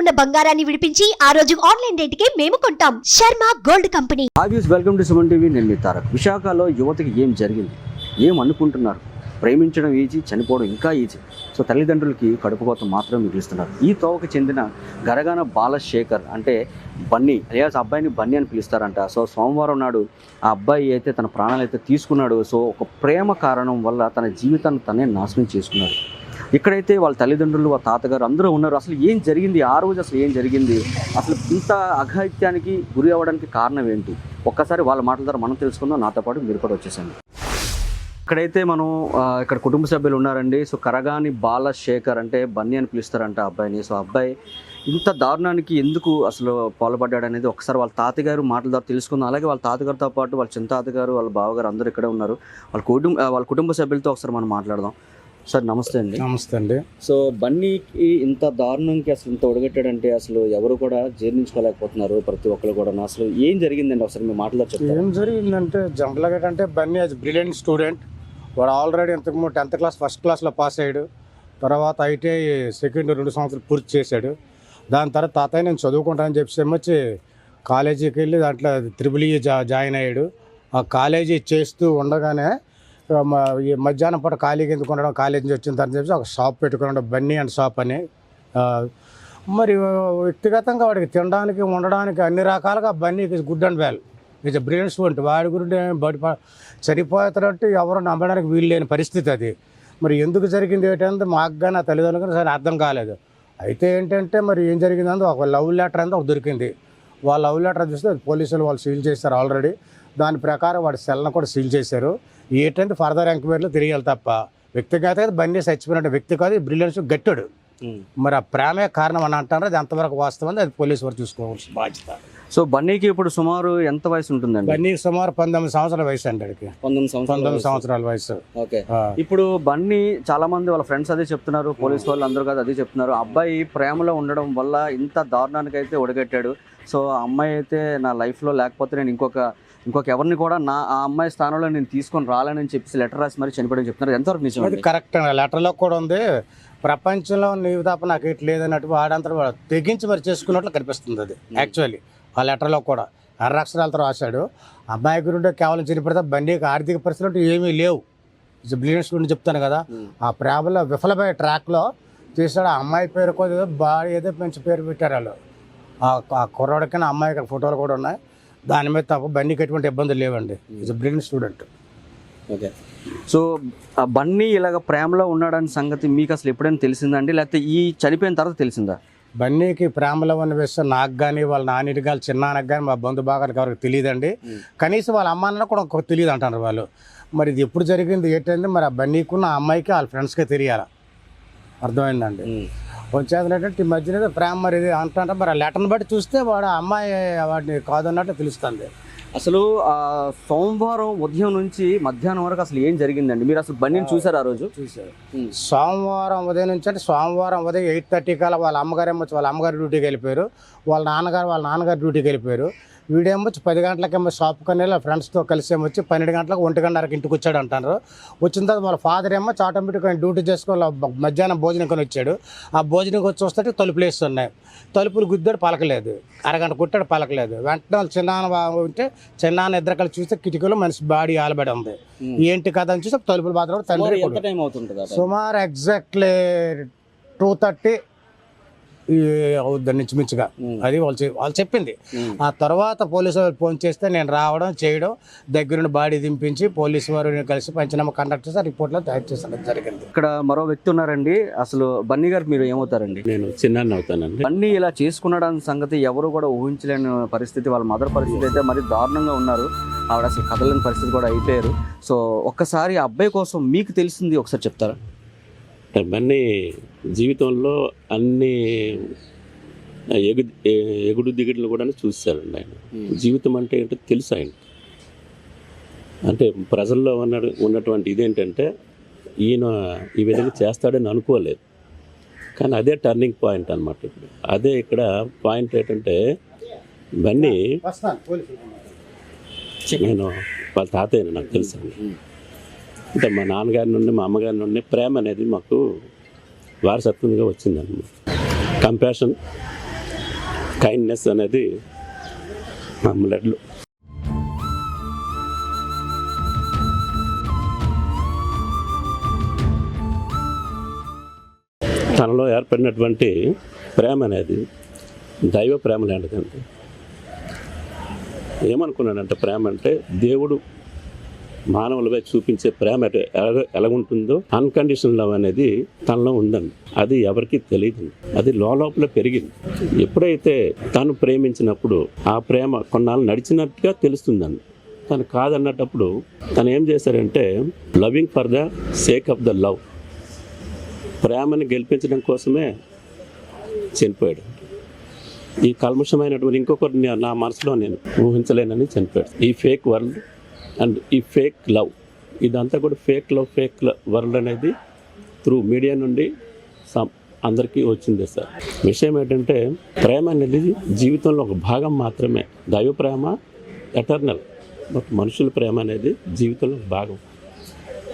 ఉన్న బంగారాన్ని విడిపించి ఆ రోజు ఆన్లైన్ రేటుకే మేము కొంటాం. Sharma gold company. Welcome to Suman TV. నేను మీ తారక్. విశాఖలో యువతకి ఏం జరిగింది, ఏం అనుకుంటున్నారు? ప్రేమించడం ఈజీ, చనిపోవడం ఇంకా ఈజీ. సో తల్లిదండ్రులకి కడుపుకోత మాత్రం మిగులుస్తున్నారు. ఈ తోవకు చెందిన గరగాన బాలశేఖర్ అంటే బన్నీ అలియాస్ అబ్బాయిని బన్నీ అని పిలుస్తారంట. సో సోమవారం నాడు ఆ అబ్బాయి అయితే తన ప్రాణాలు అయితే తీసుకున్నాడు. సో ఒక ప్రేమ కారణం వల్ల తన జీవితాన్ని తనే నాశనం చేసుకున్నాడు. ఇక్కడైతే వాళ్ళ తల్లిదండ్రులు, వాళ్ళ తాతగారు అందరూ ఉన్నారు. అసలు ఏం జరిగింది ఆ రోజు, అసలు ఏం జరిగింది, అసలు ఇంత అఘాయిత్యానికి గురి అవ్వడానికి కారణం ఏంటి, ఒక్కసారి వాళ్ళ మాటల ద్వారా మనం తెలుసుకుందాం. నాతో పాటు మీరు కూడా వచ్చేసండి. ఇక్కడైతే మనం ఇక్కడ కుటుంబ సభ్యులు ఉన్నారండి. సో కరగాని బాలశేఖర్ అంటే బన్నీ అని పిలుస్తారంట అబ్బాయిని. సో అబ్బాయి ఇంత దారుణానికి ఎందుకు అసలు పాల్పడ్డాడు అనేది ఒకసారి వాళ్ళ తాతగారు మాటల ద్వారా తెలుసుకుందాం. అలాగే వాళ్ళ తాతగారితో పాటు వాళ్ళ చిన్న తాతగారు, వాళ్ళ బావగారు అందరూ ఇక్కడే ఉన్నారు. వాళ్ళ కుటుంబ సభ్యులతో ఒకసారి మనం మాట్లాడదాం. సార్ నమస్తే అండి. నమస్తే అండి. సో బన్నీకి ఇంత దారుణంకి అసలు ఇంత ఒడగట్టాడంటే అసలు ఎవరు కూడా జీర్ణించుకోలేకపోతున్నారు, ప్రతి ఒక్కరు కూడా. అసలు ఏం జరిగిందండి ఒకసారి మీ మాటలో చెప్తారు? ఏం జరిగిందంటే జనరల్గా అంటే బన్నీ యాజ్ బ్రిలియంట్ స్టూడెంట్. వాడు ఆల్రెడీ ఇంతకుముందు 10th క్లాస్ ఫస్ట్ క్లాస్లో పాస్ అయ్యాడు. తర్వాత ఐటీఐ సెకండ్ 2 సంవత్సరాలు పూర్తి చేశాడు. దాని తర్వాత తాతయ్య నేను చదువుకుంటానని చెప్పి వచ్చి కాలేజీకి వెళ్ళి దాంట్లో త్రిబుల్ ఈ జాయిన్ అయ్యాడు. ఆ కాలేజీ చేస్తూ ఉండగానే ఈ మధ్యాహ్నం పూట ఖాళీకి ఎందుకు ఉండడం, కాలేజీ నుంచి వచ్చిన తర్వాత చెప్పి ఒక షాప్ పెట్టుకున్నాడు, బన్నీ అండ్ షాప్ అని. మరి వ్యక్తిగతంగా వాడికి తినడానికి ఉండడానికి అన్ని రకాలుగా బన్నీకి good and well, is a brilliant student. వాడి గురించి బయట చనిపోతారంటే ఎవరు నమ్మడానికి వీలు లేని పరిస్థితి అది. మరి ఎందుకు జరిగింది ఏంటంటే మాకు కానీ ఆ తల్లిదండ్రులకు సరే అర్థం కాలేదు. అయితే ఏంటంటే మరి ఏం జరిగిందంటే ఒక లవ్ లెటర్ అంతా ఒక దొరికింది. వాళ్ళ లవ్ లెటర్ చూస్తే పోలీసులు వాళ్ళు సీల్ చేశారు ఆల్రెడీ. దాని ప్రకారం వాడి సెల్ను కూడా సీల్ చేశారు. ఏంటంటే ఫర్దర్ ఎంక్వైరీలో తెలియాలి తప్ప వ్యక్తిగత బన్నీ చచ్చిపోయినట్టు వ్యక్తి కాదు, బ్రిలియన్స్ గట్టాడు. మరి ఆ ప్రేమే కారణం అని అంటారు. అది ఎంతవరకు వాస్తవం అది పోలీసు వారు చూసుకోవాల్సిన బాధ్యత. సో బన్నీకి ఇప్పుడు సుమారు ఎంత వయసు ఉంటుందండి? బన్నీకి సుమారు 19 సంవత్సరాల వయసు అండి. 19 సంవత్సరాల వయసు. ఓకే. ఇప్పుడు బన్నీ చాలా మంది వాళ్ళ ఫ్రెండ్స్ అదే చెప్తున్నారు, పోలీసు వాళ్ళు అందరూ కదా అదే చెప్తున్నారు. అబ్బాయి ప్రేమలో ఉండడం వల్ల ఇంత దారుణానికి అయితే ఒడగట్టాడు. సో ఆ అమ్మాయి అయితే నా లైఫ్లో లేకపోతే నేను ఇంకొక ఎవరిని కూడా ఆ అమ్మాయి స్థానంలో నేను తీసుకొని రాలేనని చెప్పి లెటర్ రాసి మరి చనిపోవడం చెప్తున్నారు. ఎంతవరకు నిజం? అది కరెక్ట్. లెటర్లో కూడా ఉంది, ప్రపంచంలో నీవు తప్ప నాకు ఇటు లేదన్నట్టు వాడంతా తెగించి మరి చేసుకున్నట్లు కనిపిస్తుంది. అది యాక్చువల్లీ ఆ లెటర్లో కూడా అక్షరాలతో రాశాడు. అమ్మాయి గురించి కేవలం చనిపోతే బన్నీకి ఆర్థిక పరిస్థితులు ఏమీ లేవు. బ్రిలియన్స్ గురించి చెప్తాను కదా, ఆ ప్రేమలో విఫలమయ్యే ట్రాక్లో చేశాడు. ఆ అమ్మాయి పేరు కూడా బాగా ఏదో మంచి పేరు పెట్టారు వాళ్ళు. ఆ కుర్రాడికైనా అమ్మాయికి ఫోటోలు కూడా ఉన్నాయి. దాని మీద తప్ప బన్నీకి ఎటువంటి ఇబ్బందులు లేవండి. Is a brilliant student. Okay. So Bunny ఇలాగ ప్రేమలో ఉన్నాడని సంగతి మీకు అసలు ఎప్పుడైనా తెలిసిందండి, లేకపోతే ఈ చనిపోయిన తర్వాత తెలిసిందా? బన్నీకి ప్రేమలో ఉన్న విషయం నాకు కానీ వాళ్ళ నాన్నకి కానీ చిన్నాన్నకి కానీ మా బంధు భాగానికి ఎవరికి తెలియదండి. కనీసం వాళ్ళ అమ్మ అన్న కూడా తెలియదు అంటారు వాళ్ళు. మరి ఇది ఎప్పుడు జరిగింది ఏంటంటే మరి ఆ బన్నీకున్న ఆ అమ్మాయికి వాళ్ళ ఫ్రెండ్స్కే తెలియాలి. అర్థమైందండి. వచ్చేదంటే ఈ మధ్యన ప్రేమ మరి ఇది అంటుంటే మరి ఆ లెటర్ని బట్టి చూస్తే వాడు ఆ అమ్మాయి వాడిని కాదన్నట్టు తెలుస్తుంది. అసలు సోమవారం ఉదయం నుంచి మధ్యాహ్నం వరకు అసలు ఏం జరిగిందండి? మీరు అసలు బన్నీని చూసారు ఆ రోజు? చూశారు. సోమవారం ఉదయం నుంచి అంటే సోమవారం ఉదయం 8:30 కల్లా వాళ్ళ అమ్మగారు డ్యూటీకి వెళ్ళిపోయారు. వాళ్ళ నాన్నగారు డ్యూటీకి వెళ్ళిపోయారు. వీడేమో 10 గంటలకేమో షాప్కి వెళ్ళి ఫ్రెండ్స్తో కలిసి వచ్చి 12 గంటలకు 1:30కి ఇంటికి వచ్చాడు అంటారు. వచ్చిన తర్వాత వాళ్ళ ఫాదర్ ఏమో ఆటోమేటిక్గా డ్యూటీ చేసుకోవాలి, మధ్యాహ్నం భోజనం కొని వచ్చాడు. ఆ భోజనంకి వచ్చి వస్తే తలుపులు వేస్తున్నాయి. తలుపులు గుద్దాడు, పలకలేదు. అరగంట కొట్టాడు, పలకలేదు. వెంటనే వాళ్ళు చిన్నాన్న ఇద్దరు కలిసి చూస్తే కిటికీలో మనిషి బాడీ ఆలబడి ఉంది. ఏంటి కదా అని చూస్తే తలుపులు బాధపడి తండ్రి సుమారు ఎగ్జాక్ట్లీ 2:30 అవుద్దాన్ని ఇంచుమించుగా. అది వాళ్ళు చెప్పింది. ఆ తర్వాత పోలీసు వారు ఫోన్ చేస్తే నేను రావడం చేయడం, దగ్గరుండి బాడీ దింపించి పోలీసు వారు కలిసి పంచనామా కండక్ట్ చేసి రిపోర్ట్లో తయారు చేసిన జరిగింది. ఇక్కడ మరో వ్యక్తి ఉన్నారండి. అసలు బన్నీ గారు మీరు ఏమవుతారండి? నేను చిన్నాన్న అవుతానండి. బన్నీ ఇలా చేసుకున్నాడని సంగతి ఎవరు కూడా ఊహించలేని పరిస్థితి. వాళ్ళ మదర్ పరిస్థితి అయితే మరి దారుణంగా ఉన్నారు. ఆవిడ అసలు కదలేని పరిస్థితి కూడా అయిపోయారు. సో ఒక్కసారి ఆ అబ్బాయి కోసం మీకు తెలిసింది ఒకసారి చెప్తారా? బన్నీ జీవితంలో అన్ని ఎగుడు దిగుడులు కూడా చూశారండి. ఆయన జీవితం అంటే ఏంటో తెలుసు ఆయన. అంటే ప్రజల్లో ఉన్నటువంటి ఇదేంటంటే ఈయన ఈ విధంగా చేస్తాడని అనుకోలేదు. కానీ అదే టర్నింగ్ పాయింట్ అనమాట. ఇప్పుడు అదే ఇక్కడ పాయింట్ ఏంటంటే బన్నీ నేను వాళ్ళ తాతయ్య నాకు తెలుసు అండి. అంటే మా నాన్నగారి నుండి మా అమ్మగారి నుండి ప్రేమ అనేది మాకు వారసత్వంగా వచ్చిందన్నమాట. కంపాషన్ కైండ్నెస్ అనేది మా బ్లడ్లో. తనలో ఏర్పడినటువంటి ప్రేమ అనేది దైవ ప్రేమ లాంటిదండి. ఏమనుకున్నాడంటే ప్రేమ అంటే దేవుడు మానవులపై చూపించే ప్రేమ ఎలాగుంటుందో అన్కండిషనల్ లవ్ అనేది తనలో ఉందండి. అది ఎవరికి తెలియదు, అది లోపల పెరిగింది. ఎప్పుడైతే తను ప్రేమించినప్పుడు ఆ ప్రేమ కొన్నాళ్ళు నడిచినట్టుగా తెలుస్తుందండి. తను కాదన్నప్పుడు తను ఏం చేశారంటే loving for the sake of the love, ప్రేమని గెలిపించడం కోసమే చనిపోయాడు. ఈ కల్ముషమైనటువంటి ఇంకొకరిని నా మనసులో నేను ఊహించలేనని చనిపోయాడు. ఈ ఫేక్ వరల్డ్ అండ్ ఈ ఫేక్ లవ్, ఇదంతా కూడా ఫేక్ వరల్డ్ అనేది త్రూ మీడియా నుండి అందరికీ వచ్చింది సార్. విషయం ఏంటంటే ప్రేమ అనేది జీవితంలో ఒక భాగం మాత్రమే. దైవ ప్రేమ ఎటర్నల్, బట్ మనుషుల ప్రేమ అనేది జీవితంలో భాగం.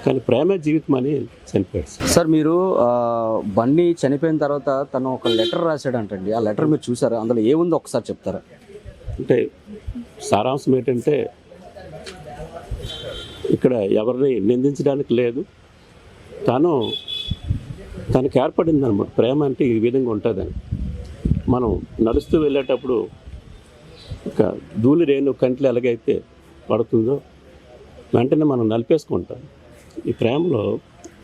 కానీ ప్రేమ జీవితం అని చనిపోయాడు సార్. మీరు బన్నీ చనిపోయిన తర్వాత తను ఒక లెటర్ రాశాడంటండి. ఆ లెటర్ మీరు చూసారా? అందులో ఏముందో ఒకసారి చెప్తారా? అంటే సారాంశం ఏంటంటే ఇక్కడ ఎవరిని నిందించడానికి లేదు, తనకు ఏర్పడింది అనమాట. ప్రేమ అంటే ఈ విధంగా ఉంటుందని. మనం నడుస్తూ వెళ్ళేటప్పుడు ఒక ధూళి రేణు కంట్లో ఎలాగైతే పడుతుందో వెంటనే మనం నలిపేసుకుంటాం. ఈ ప్రేమలో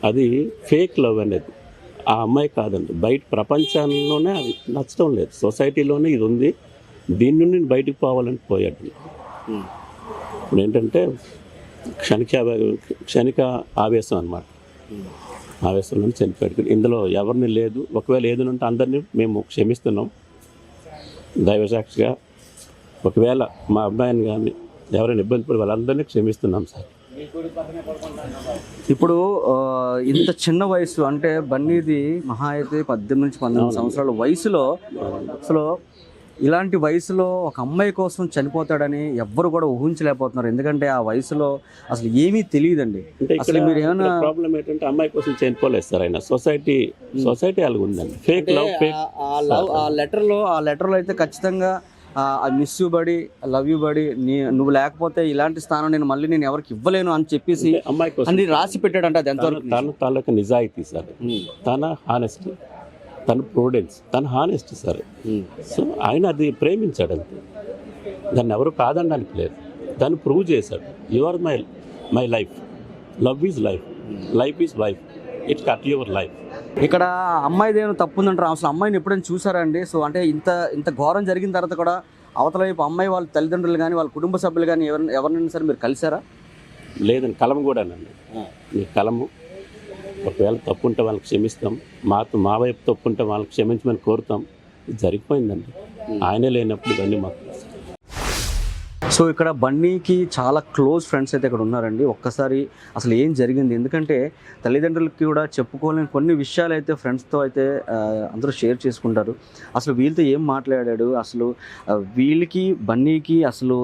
అది ఫేక్ లవ్ అనేది ఆ అమ్మాయి కాదండి, బయట ప్రపంచంలోనే అది నచ్చడం లేదు, సొసైటీలోనే ఇది ఉంది, దీని నుండి బయటకు పోవాలని పోయాడు. ఇప్పుడు ఏంటంటే క్షణిక ఆవేశం అన్నమాట. ఆవేశంలో చనిపోయాడు. ఇందులో ఎవరిని లేదు, ఒకవేళ ఏదైనా అందరినీ మేము క్షమిస్తున్నాం దైవసాక్షిగా. ఒకవేళ మా అబ్బాయిని కానీ ఎవరైనా ఇబ్బంది పడి వాళ్ళందరినీ క్షమిస్తున్నాం సార్. ఇప్పుడు ఇంత చిన్న వయసు అంటే బన్నీది మహా అయితే 18 నుంచి 19 సంవత్సరాల వయసులో అసలు ఇలాంటి వయసులో ఒక అమ్మాయి కోసం చనిపోతాడని ఎవ్వరు కూడా ఊహించలేకపోతున్నారు. ఎందుకంటే ఆ వయసులో అసలు ఏమీ తెలియదండి. అసలు మీరు ఏమైనా ప్రాబ్లం ఏంటంటే అమ్మాయి కోసం చనిపోలేదు సార్. ఆయన సొసైటీ అలాగ ఉందండి. ఫేక్ లవ్, ఫేక్ ఆ లెటర్లో అయితే ఖచ్చితంగా ఐ మిస్ యూ బడి, లవ్ యూ బడి, నువ్వు లేకపోతే ఇలాంటి స్థానం నేను ఎవరికి ఇవ్వలేను అని చెప్పేసి అమ్మాయి కోసం అన్ని రాసి పెట్టాడంట. అది ఎంతవరకు తన నిజాయితీ సార్, తన హానెస్టీ, తన ప్రూడెన్స్, తన హానెస్టీ సార్. సో ఆయన అది ప్రేమించాడు అంతే, దాన్ని ఎవరు కాదనడానికి లేదు. దాన్ని ప్రూవ్ చేశాడు. You are my life, love is life, life is wife, it cut your life. ఇక్కడ అమ్మాయిది ఏమైనా తప్పు ఉందంటారు. అసలు అమ్మాయిని ఎప్పుడైనా చూసారండి? సో అంటే ఇంత ఘోరం జరిగిన తర్వాత కూడా అవతల వైపు అమ్మాయి వాళ్ళ తల్లిదండ్రులు కానీ వాళ్ళ కుటుంబ సభ్యులు కానీ ఎవరినైనా సరే మీరు కలిసారా? లేదండి, కలము కూడానండి. మీ కలము ఒకవేళ తప్పు ఉంటే వాళ్ళకి క్షమిస్తాం, మా వైపు తప్పు ఉంటే వాళ్ళకి క్షమించమని కోరుతాం. ఇది జరిగిపోయిందండి. ఆయనే లేనప్పుడు ఇవన్నీ మాకు. సో ఇక్కడ బన్నీకి చాలా క్లోజ్ ఫ్రెండ్స్ అయితే ఇక్కడ ఉన్నారండి. ఒక్కసారి అసలు ఏం జరిగింది, ఎందుకంటే తల్లిదండ్రులకి కూడా చెప్పుకోలేని కొన్ని విషయాలు అయితే ఫ్రెండ్స్తో అయితే అందరూ షేర్ చేసుకుంటారు. అసలు వీళ్ళతో ఏం మాట్లాడాడు, అసలు వీళ్ళకి బన్నీకి అసలు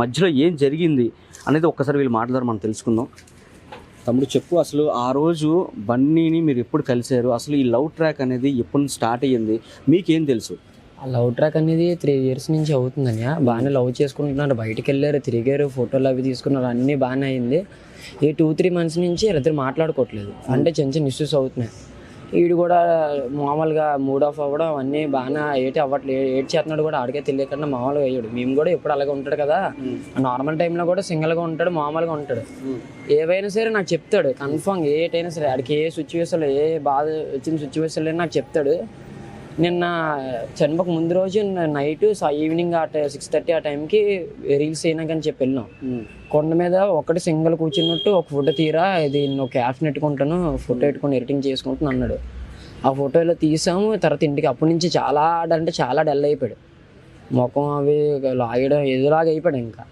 మధ్యలో ఏం జరిగింది అనేది ఒక్కసారి వీళ్ళు మాట్లాడారు, మనం తెలుసుకుందాం. తమ్ముడు చెప్పు, అసలు ఆ రోజు బన్నీని మీరు ఎప్పుడు కలిశారు? అసలు ఈ లవ్ ట్రాక్ అనేది ఎప్పుడు స్టార్ట్ అయ్యింది, మీకేం తెలుసు? ఆ లవ్ ట్రాక్ అనేది 3 years నుంచి అవుతుందని. బాగానే లవ్ చేసుకుంటున్నారు, బయటికి వెళ్ళారు, తిరిగారు, ఫోటోలు అవి తీసుకున్నారు, అన్నీ బాగానే అయింది. ఈ 2-3 months నుంచి ఇద్దరు మాట్లాడుకోవట్లేదు. అంటే చిన్న చిన్న ఇష్యూస్ అవుతున్నాయి. వీడు కూడా మామూలుగా మూడ్ ఆఫ్ అవ్వడం అవన్నీ బాగానే అవ్వట్లేదు. చేస్తున్నాడు కూడా ఆడికే తెలియకుండా మామూలుగా అయ్యాడు. మేము కూడా ఎప్పుడు అలాగే ఉంటాడు కదా, నార్మల్ టైంలో కూడా సింగిల్గా ఉంటాడు, మామూలుగా ఉంటాడు. ఏవైనా సరే నాకు చెప్తాడు కన్ఫామ్, ఏటైనా సరే ఆడికి ఏ సిచ్యువేషన్లో ఏ బాధ వచ్చిన సిచ్యువేషన్లో నాకు చెప్తాడు. నిన్న చనిపోక ముందు రోజు నైట్ ఈవినింగ్ 6:30 ఆ టైంకి రీల్స్ అయినా కానీ చెప్పి వెళ్ళాం. కొండ మీద ఒకటి సింగిల్ కూర్చున్నట్టు ఒక ఫోటో తీరా, ఇది నేను క్యాప్షన్ పెట్టుకుంటాను, ఫోటో పెట్టుకొని ఎడిటింగ్ చేసుకుంటాను అన్నాడు. ఆ ఫోటోలో తీసాము. తర్వాత ఇంటికి అప్పటి నుంచి చాలా డల్ అయిపోయాడు. ముఖం అవి లాగడం ఏదోలాగా అయిపోయాడు. ఇంకా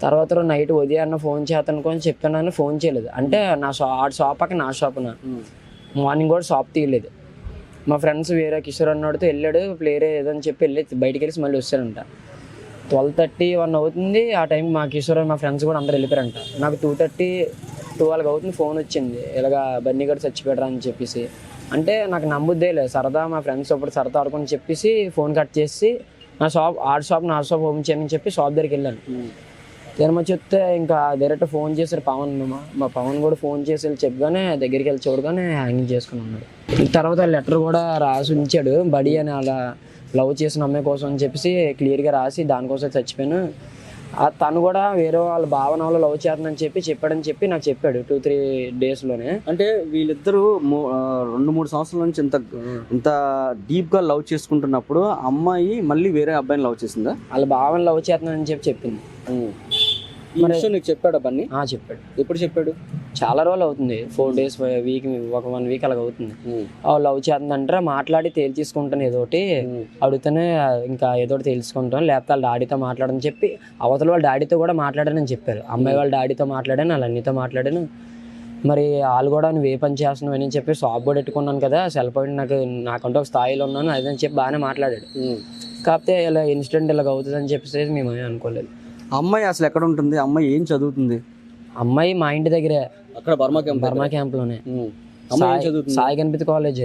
తర్వాత నైట్ ఉదయాన్న ఫోన్ చేస్తాను కొని చెప్పాను, ఫోన్ చేయలేదు. అంటే ఆడి షాప్ పక్క నా షాపున మార్నింగ్ కూడా షాప్ తీయలేదు. మా ఫ్రెండ్స్ వేరే కిషోర్ అన్నోడితో వెళ్ళాడు, ప్లేయరే ఏదని చెప్పి బయటికి వెళ్ళి మళ్ళీ వచ్చారంట. 12:30-1 అవుతుంది. ఆ టైం మా కిషోర్ మా ఫ్రెండ్స్ కూడా అందరూ వెళ్ళిపోయారంట. నాకు 2:30-12 అవుతుంది ఫోన్ వచ్చింది, ఇలాగా బన్నీ గారు చచ్చిపోయారా అని చెప్పేసి. అంటే నాకు నమ్ముద్దే లేదు, సరదా మా ఫ్రెండ్స్ ఒకటి సరదా ఆడుకొని చెప్పేసి ఫోన్ కట్ చేసి నా షాప్ ఓపెన్ చేయని చెప్పి షాప్ దగ్గరికి వెళ్ళాను. తినమని చెప్తే ఇంకా డైరెక్ట్ ఫోన్ చేశారు పవన్. మా పవన్ కూడా ఫోన్ చేసి వెళ్ళి చెప్పగానే దగ్గరికి వెళ్ళి చూడగానే హ్యాంగింగ్ చేసుకుని ఉన్నాడు. తర్వాత లెటర్ కూడా రాసి ఉంచాడు, బడి అని అలా లవ్ చేసిన అమ్మాయి కోసం అని చెప్పేసి క్లియర్గా రాసి దానికోసం చచ్చిపోయాను. తను కూడా వేరే వాళ్ళ భావనలో లవ్ చేస్తుందని చెప్పాడని చెప్పి నాకు చెప్పాడు 2-3 డేస్లోనే. అంటే వీళ్ళిద్దరూ 2-3 సంవత్సరాల నుంచి ఇంత డీప్గా లవ్ చేసుకుంటున్నప్పుడు అమ్మాయి మళ్ళీ వేరే అబ్బాయిని లవ్ చేసిందా? వాళ్ళ భావన లవ్ చేస్తుందని చెప్పింది. ఈ విషయం నీకు చెప్పాడు బన్నీ? చెప్పాడు. ఎప్పుడు చెప్పాడు? చాలా రోజులు అవుతుంది, 4 days, ఒక 1 week అలాగ అవుతుంది. లవ్ చేస్తుందంటారా, మాట్లాడి తేల్చేసుకుంటాను ఏదో ఒకటి అడుగుతానే, ఇంకా ఏదో ఒకటి తెలుసుకుంటాను, లేకపోతే వాళ్ళ డాడీతో మాట్లాడని చెప్పి అవతల వాళ్ళ డాడీతో కూడా మాట్లాడానని చెప్పారు. అమ్మాయి వాళ్ళ డాడీతో మాట్లాడాను, వాళ్ళ అన్నితో మాట్లాడాను. మరి వాళ్ళు కూడా నువ్వు ఏ పని చేస్తున్నావు అని చెప్పి షాప్ కూడా పెట్టుకున్నాను కదా, సెల్ పాయింట్ నాకంటూ ఒక స్థాయిలో ఉన్నాను అదని చెప్పి బాగానే మాట్లాడాడు. కాకపోతే ఇలా ఇన్సిడెంట్ ఇలాగ అవుతుంది అని చెప్పేసి మేము అనుకోలేదు. అమ్మాయి అసలు ఎక్కడ ఉంటుంది? అమ్మాయి ఏం చదువుతుంది? అమ్మాయి మా ఇంటి దగ్గరే, అక్కడ బర్మా క్యాంప్లోనే, చదువుతుంది. Sai Ganapathi college,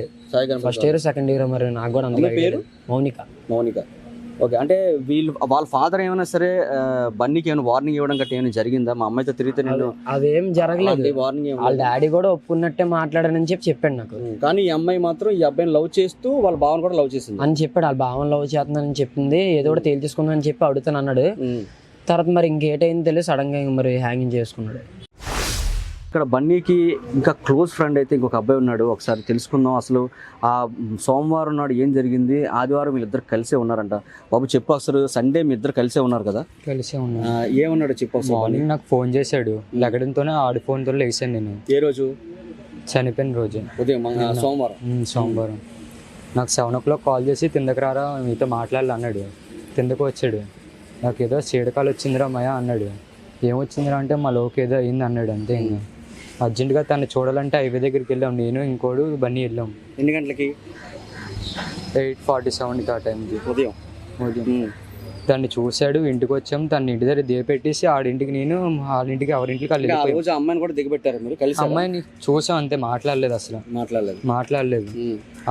first year second year. మరి నాకు కూడా అందులో పేరు మౌనిక. ఓకే, అంటే వాళ్ళ ఫాదర్ ఏమైనా సరే బన్నీకి ఏమైనా వార్నింగ్ ఇవ్వడం గట్రా ఏమైనా జరిగిందా? మా అమ్మాయితో తిరిగితే నేను అదేం జరగలేదు, వార్నింగ్ వాళ్ళ డాడీ కూడా ఒప్పుకున్నట్టే మాట్లాడానని చెప్పాడు నాకు. కానీ ఈ అమ్మాయి మాత్రం ఈ అబ్బాయిని లవ్ చేస్తూ వాళ్ళ భావన కూడా లవ్ చేసింది అని చెప్పాడు. వాళ్ళ భావన లవ్ చేస్తుందని చెప్పింది, ఏదో కూడా తేల్చేసుకుందని చెప్పి అడుగుతాను అన్నాడు. తర్వాత మరి ఇంకేటైంది తెలియదు, సడన్ గా మరి హ్యాంగింగ్ చేసుకున్నాడు. ఇక్కడ బన్నీకి ఇంకా క్లోజ్ ఫ్రెండ్ అయితే ఇంకొక అబ్బాయి ఉన్నాడు, ఒకసారి తెలుసుకుందాం. అసలు ఆ సోమవారం నాడు ఏం జరిగింది, ఆదివారం వీళ్ళిద్దరు కలిసే ఉన్నారంట. బాబు చెప్పు, అసలు సండే మీ ఇద్దరు కలిసే ఉన్నారు కదా? కలిసే ఉన్నా. ఏమన్నాడు చెప్పు. మార్నింగ్ నాకు ఫోన్ చేశాడు, లగడంతోనే ఆడి ఫోన్తో లేచాను నేను. ఏ రోజు? చనిపోయిన రోజు ఉదయం సోమవారం. నాకు 7 o'clock కాల్ చేసి కిందకి రారా మీతో మాట్లాడాలి అన్నాడు. కిందకు వచ్చాడు. నాకు ఏదో చీడకాలు వచ్చిందిరా మయ అన్నాడు. ఏమొచ్చిందిరా అంటే మా లోకి ఏదో అయింది అన్నాడు. అంతే. ఇంకా అర్జెంటుగా తను చూడాలంటే హైవే దగ్గరికి వెళ్ళాం, నేను ఇంకోడు బన్నీ వెళ్ళాం. ఎన్ని గంటలకి? 8:47 ఆ టైంకి ఉదయం. తను చూశాడు, ఇంటికి వచ్చాం. తన ఇంటి దగ్గర దిగపెట్టేసి ఆడింటికి నేను వాళ్ళింటికి ఎవరింటికి రోజు అమ్మాయిని కూడా దిగబెట్టారు మీరు కలిసి? అమ్మాయిని చూసాం అంతే, మాట్లాడలేదు అసలు. మాట్లాడలేదు.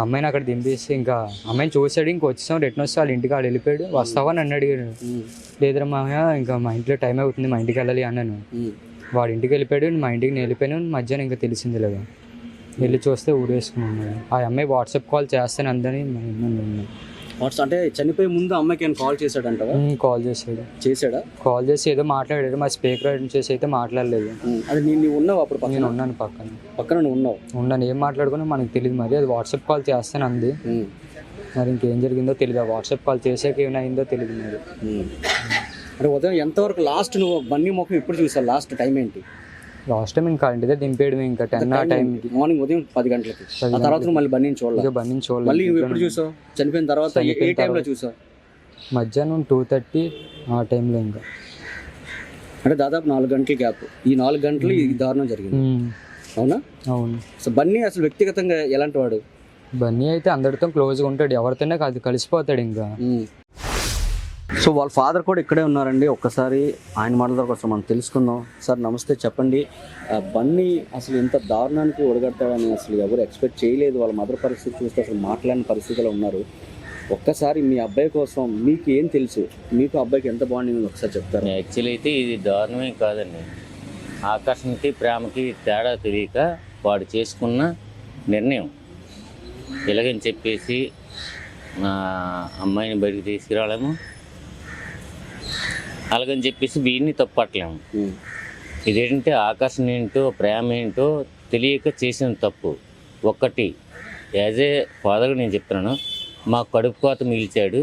అమ్మాయిని అక్కడ దింపేసి ఇంకా అమ్మాయిని చూసాడు. ఇంక వచ్చాం, రిటర్న్ వస్తే వాళ్ళ ఇంటికి ఆడు వెళ్ళిపోయాడు. వస్తావా నన్ను అడిగాడు. లేదురా మామయ్య ఇంకా మా ఇంట్లో టైం అవుతుంది, మా ఇంటికి వెళ్ళాలి అన్నాను. వాడి ఇంటికి వెళ్ళిపోయాడు, మా ఇంటికి నేను వెళ్ళిపోయాను. మధ్యాహ్నం ఇంకా తెలిసింది లేదా, వెళ్ళి చూస్తే ఊరేసుకున్నాను. ఆ అమ్మాయి వాట్సాప్ కాల్ చేస్తాను అందని. అంటే చనిపోయే ముందు అమ్మాయికి ఏమైనా కాల్ చేశాడంటావా? కాల్ చేశాడా? కాల్ చేసి ఏదో మాట్లాడాడు. మా స్పీకర్ చేసి అయితే మాట్లాడలేదు. అది నువ్వు ఉన్నావు అప్పుడు? నేను ఉన్నాను, పక్కన నువ్వు ఉన్నాను. ఏం మాట్లాడుకున్నా మనకు తెలియదు. మరి అది వాట్సాప్ కాల్ చేస్తాను అంది. మరి ఇంకేం జరిగిందో తెలియదు. వాట్సాప్ కాల్ చేసాక ఏమైనా అయిందో తెలియదు. మరి అంటే ఉదయం ఎంతవరకు లాస్ట్ నువ్వు బన్నీ ముఖం ఎప్పుడు చూసావు? లాస్ట్ టైం ఏంటి? లాస్ట్ టైం ఇంకా ఇంటి దగ్గర దింపేయడం. ఇంకా 10 ఆ టైంకి, మార్నింగ్ ఉదయం 10 గంటలకి. ఆ తర్వాత మళ్ళీ బన్నీని చూడలేదు. మళ్ళీ నువ్వు ఎప్పుడు చూసావు? చనిపోయిన తర్వాత ఏ టైంలో చూసావు? మధ్యాహ్నం 2:30 ఆ టైంలో. ఇంకా అంటే దాదాపు 4 గంటల గ్యాప్. ఈ 4 గంటలు ఈ దారుణం జరిగింది. అవునా? అవును. సో బన్నీ అసలు వ్యక్తిగతంగా ఎలాంటి వాడు? బన్నీ అయితే అందరితో క్లోజ్గా ఉంటాడు, ఎవరితోనే కలిసిపోతాడు ఇంకా. సో వాళ్ళ ఫాదర్ కూడా ఇక్కడే ఉన్నారండి. ఒక్కసారి ఆయన మాటల కోసం మనం తెలుసుకుందాం. సార్ నమస్తే, చెప్పండి. బన్నీ అసలు ఇంత దారుణానికి ఒడగడతాడని అసలు ఎవరు ఎక్స్పెక్ట్ చేయలేదు. వాళ్ళ మదర్ పరిస్థితి చూస్తే అసలు మాట్లాడిన పరిస్థితిలో ఉన్నారు. ఒక్కసారి మీ అబ్బాయి కోసం మీకు ఏం తెలుసు, మీకు అబ్బాయికి ఎంత బాండింగ్ ఒకసారి చెప్తారు? యాక్చువల్లీ అయితే ఇది దారుణమే కాదండి. ఆకర్షణకి ప్రేమకి తేడా తెలియక వాడు చేసుకున్న నిర్ణయం. ఇలాగని చెప్పేసి నా అమ్మాయిని బయటికి తీసుకురావడము, అలాగని చెప్పేసి వీడిని తప్పట్లేము. ఇదేంటంటే ఆకర్షణ ఏంటో ప్రేమ ఏంటో తెలియక చేసిన తప్పు. ఒక్కటి యాజ్ ఏ ఫాదర్గా నేను చెప్తున్నాను, మా కడుపు కోత మిగిల్చాడు,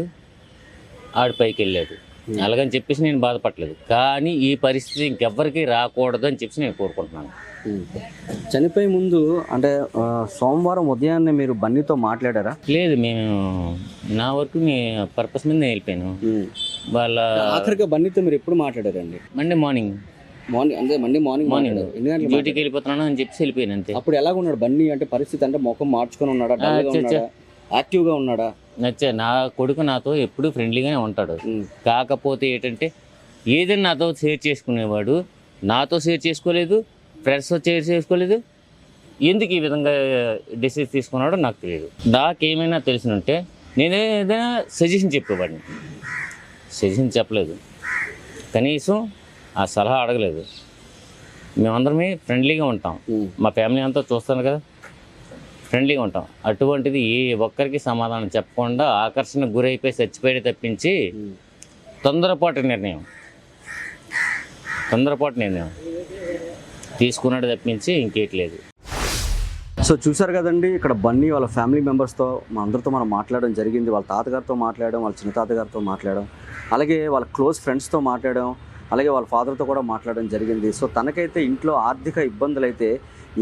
ఆడి పైకి వెళ్ళాడు. అలాగని చెప్పేసి నేను బాధపడలేదు. కానీ ఈ పరిస్థితి ఇంకెవ్వరికి రాకూడదు అని చెప్పేసి నేను కోరుకుంటున్నాను. చనిపోయే ముందు అంటే సోమవారం ఉదయాన్నే మీరు బన్నీతో మాట్లాడారా? లేదు, మేము నా వరకు నీ పర్పస్ మీద నేను వెళ్ళిపోయాను. వాళ్ళ ఆఖరిగా బన్నీతో మీరు ఎప్పుడు మాట్లాడారండి? మండే మార్నింగ్ అంటే మండే మార్నింగ్ డ్యూటీకి వెళ్ళిపోతున్నాను అని చెప్పేసి వెళ్ళిపోయాను అంతే. అప్పుడు ఎలాగ ఉన్నాడు బన్నీ? అంటే పరిస్థితి అంటే ముఖం మార్చుకొని ఉన్నాడా, యాక్టివ్గా ఉన్నాడా? నచ్చా. నా కొడుకు నాతో ఎప్పుడు ఫ్రెండ్లీగానే ఉంటాడు. కాకపోతే ఏంటంటే ఏదైనా నాతో షేర్ చేసుకునేవాడు, నాతో షేర్ చేసుకోలేదు, ఫ్రెండ్స్తో షేర్ చేసుకోలేదు. ఎందుకు ఈ విధంగా డిసిషన్ తీసుకున్నాడో నాకు తెలియదు. నాకేమైనా తెలిసినుంటే నేనే ఏదైనా సజెషన్ చెప్పేవాడిని. సజెషన్ చెప్పలేదు, కనీసం ఆ సలహా అడగలేదు. మేమందరమే ఫ్రెండ్లీగా ఉంటాం, మా ఫ్యామిలీ అంతా చూస్తాను కదా, ఫ్రెండ్లీగా ఉంటాం. అటువంటిది ఏ ఒక్కరికి సమాధానం చెప్పకుండా ఆకర్షణకు గురైపోయి చచ్చిపోయి తప్పించి తొందరపాటు నిర్ణయం తీసుకున్నాడు తప్పించి ఇంకేట్లేదు. సో చూసారు కదండి, ఇక్కడ బన్నీ వాళ్ళ ఫ్యామిలీ మెంబర్స్తో మా అందరితో మనం మాట్లాడడం జరిగింది. వాళ్ళ తాతగారితో మాట్లాడడం, వాళ్ళ చిన్న తాతగారితో మాట్లాడడం, అలాగే వాళ్ళ క్లోజ్ ఫ్రెండ్స్తో మాట్లాడడం, అలాగే వాళ్ళ ఫాదర్తో కూడా మాట్లాడడం జరిగింది. సో తనకైతే ఇంట్లో ఆర్థిక ఇబ్బందులు అయితే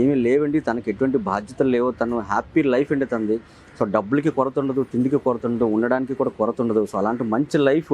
ఏమీ లేవండి, తనకి ఎటువంటి బాధ్యతలు లేవు, తను హ్యాపీ లైఫ్ అండి తనది. సో డబ్బులకి కొరత ఉండదు, తిండికి కొరత ఉండదు, ఉండడానికి కూడా కొరత ఉండదు. సో అలాంటి మంచి లైఫ్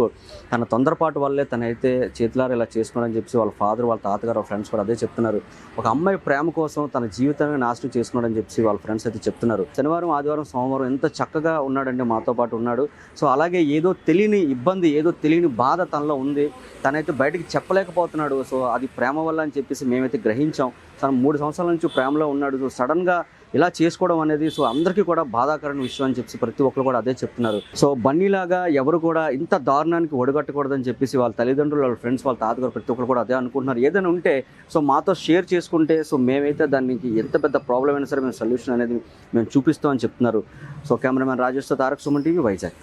తన తొందరపాటు వల్లే తనైతే చేతులారా ఇలా చేసుకున్నాడని చెప్పి వాళ్ళ ఫాదర్, వాళ్ళ తాతగారు, వాళ్ళ ఫ్రెండ్స్ కూడా అదే చెప్తున్నారు. ఒక అమ్మాయి ప్రేమ కోసం తన జీవితాన్ని నాశనం చేసుకున్నాడని చెప్పి వాళ్ళ ఫ్రెండ్స్ అయితే చెప్తున్నారు. శనివారం, ఆదివారం, సోమవారం ఎంత చక్కగా ఉన్నాడండి, మాతో పాటు ఉన్నాడు. సో అలాగే ఏదో తెలియని ఇబ్బంది, ఏదో తెలియని బాధ తనలో ఉంది, తనైతే బయటికి చెప్పలేకపోతున్నాడు. సో అది ప్రేమ వల్ల అని చెప్పేసి మేమైతే గ్రహించాం. తను 3 సంవత్సరాల నుంచి ప్రేమలో ఉన్నాడు. సో సడన్గా ఇలా చేసుకోవడం అనేది సో అందరికీ కూడా బాధాకరమైన విషయం అని చెప్పి ప్రతి ఒక్కరు కూడా అదే చెప్తున్నారు. సో బన్నీలాగా ఎవరు కూడా ఇంత దారుణానికి ఒడగట్టకూడదని చెప్పేసి వాళ్ళ తల్లిదండ్రులు, వాళ్ళ ఫ్రెండ్స్, వాళ్ళ తాతగారు ప్రతి ఒక్కరు కూడా అదే అనుకుంటున్నారు. ఏదైనా ఉంటే సో మాతో షేర్ చేసుకుంటే సో మేమైతే దానికి ఎంత పెద్ద ప్రాబ్లం అయినా సరే మేము సొల్యూషన్ అనేది మేము చూపిస్తామని చెప్తున్నారు. సో కెమెరామెన్ రాజేష్తో తారక్, సుమన్ టీవీ, వైజాగ్.